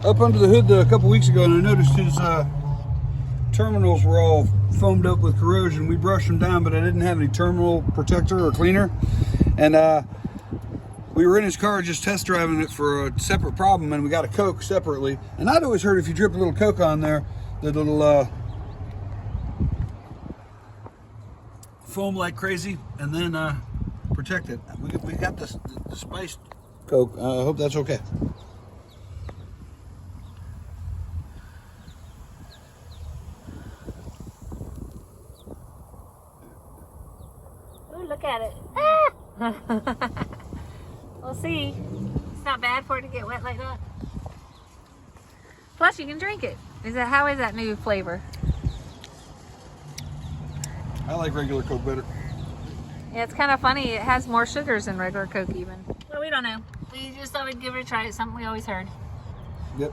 up under the hood a couple weeks ago, and I noticed his terminals were all foamed up with corrosion. We brushed them down, but I didn't have any terminal protector or cleaner. And we were in his car just test driving it for a separate problem, and we got a Coke separately. And I'd always heard if you drip a little Coke on there, that it'll foam like crazy and then protect it. We got the spiced Coke. I hope that's okay. Ooh, look at it. Ah! We'll see. It's not bad for it to get wet like that. Plus, you can drink it. How is that new flavor? I like regular Coke better. Yeah, it's kind of funny. It has more sugars than regular Coke even. Well, we don't know. We just thought we'd give it a try. It's something we always heard. Yep.